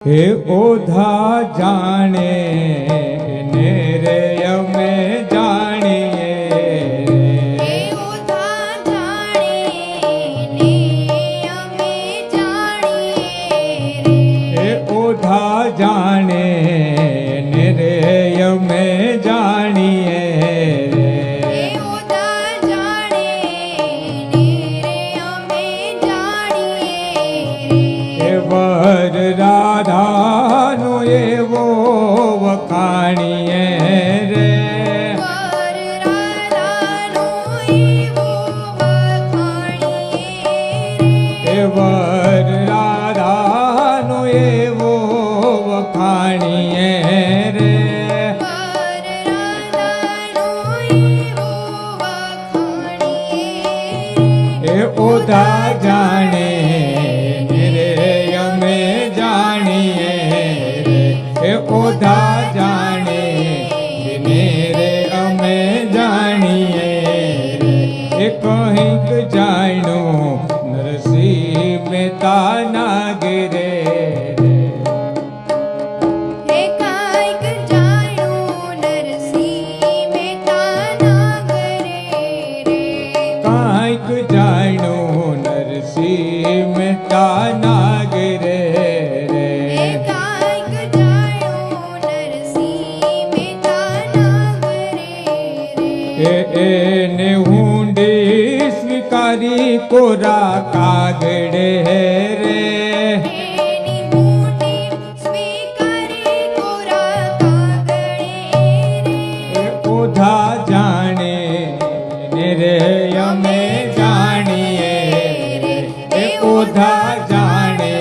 हे ओधा जाने ने रे અમે જાણીએ हे ओधा जाने ने અમે જાણીએ हे ओधा जाने ने रे અમે જાણીએ हे ओधा जाने ने અમે જાણીએ हे वर રાધાનો એવો વખાણીએ રે वर राधानो एवो वखाणीए हे वर રાધાનો એવો વખાણીએ રે वर राधानो एवो वखाणीए हे ओधा જાણે રે અમે જાણીએ રે हे ओधा જાણે ને રે અમે જાણીએ રે એ કંઈક જાણ્યું નરસિંહ મહેતા નાગરે हे कायक जाणू नरसिंह मेहता नागरे रे કાંઈક જાણ્યું નરસિંહ મહેતા નાગરે हे રે कायक जाणू नरसिंह मेहता नागरे रे એને હુંડી સ્વીકારી કોરા કાગડે રે એની મૂઠી સ્વીકારી કોરા કાગળે રે એ ઓધા જાણે ને રે અમે જાણીએ રે એ ઓધા જાણે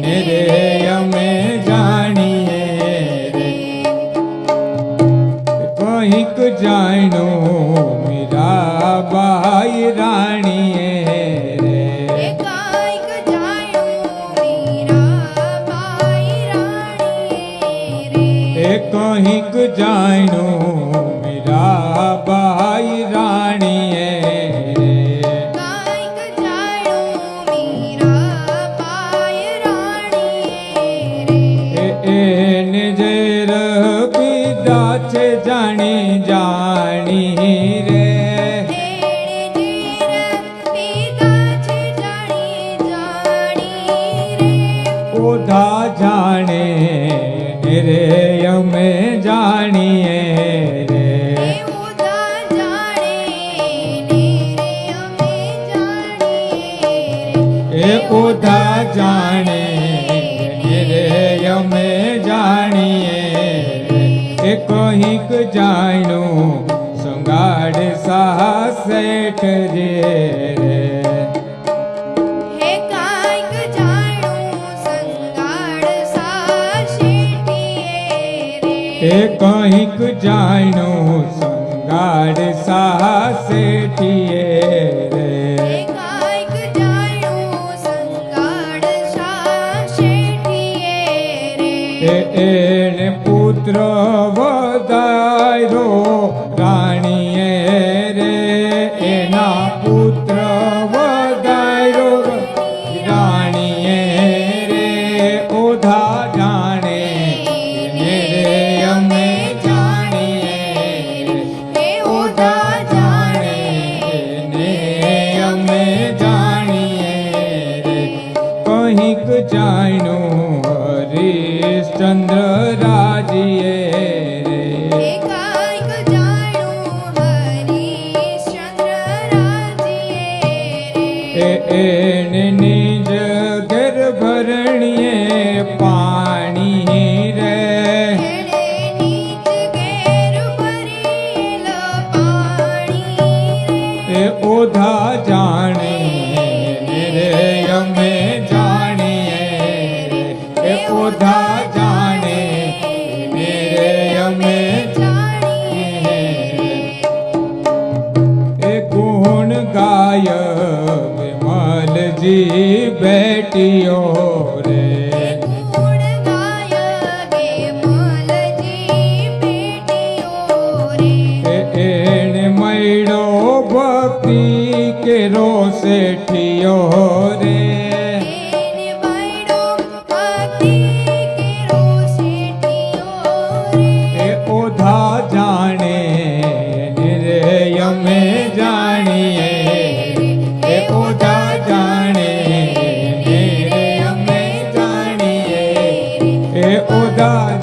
ને રે અમે જાણીએ રે કંઈક જાણ્યું મીરાબાઈ રાણીએ રે हे कायक जाणू मीराबाई राणीए रे એ કંઈક જાણ્યું મીરાબાઈ રાણીએ રે कायक जाणू मीराबाई राणीए रे એને ઝેર પીધા છે જાણી જાણી રે એણે ઝેર પીધા છે જાણી જાણી રે ઓધા જાણે રે અમે જાણીએ રે हे ओधा जाणे ने रे અમે જાણીએ એ ઓધા જાણે રે અમે જાણીએ રે એ કંઈક જાણ્યું સંગાડ સાહ શેઠ રે हे कायक जाणू संगाड सा शेठीए रे એ કંઈક જાણ્યું સંગાડ સાહ શેઠીએ રે हे कायक जाणू संगाड सा शेठीए रे એને પુત્ર વધાર્યો રાણીએ રે એના પુત્ર વધાર્યો રાણીએ રે ઓધા જાણે ને રે અમે જાણીએ हे ઓધા ओधा જાણે जाणे ને અમે જાણીએ રે કંઈક જાણ્યું હરીશચંદ્ર રાજીએ રે हे कायक जाणू हरिश्चंद्र राजीए रे એને નિજ ઘર ભરણીએ પાણી રે એણે નીચ ઘેર ભરેલ પાણી રે એ ઓધા જાણે ને રે અમે જાણીએ રે એ ઓધા જાણે ને રે અમે જાણીએ એ ગુણ ગાય વિમલજી બેટીઓ રે ગુણ ગાય ગે મલજી બેટીઓ રે એને મળ્યો ભક્તિ કેરો શેઠિયો રે એને બૈડો ભક્તિ ઉદાસ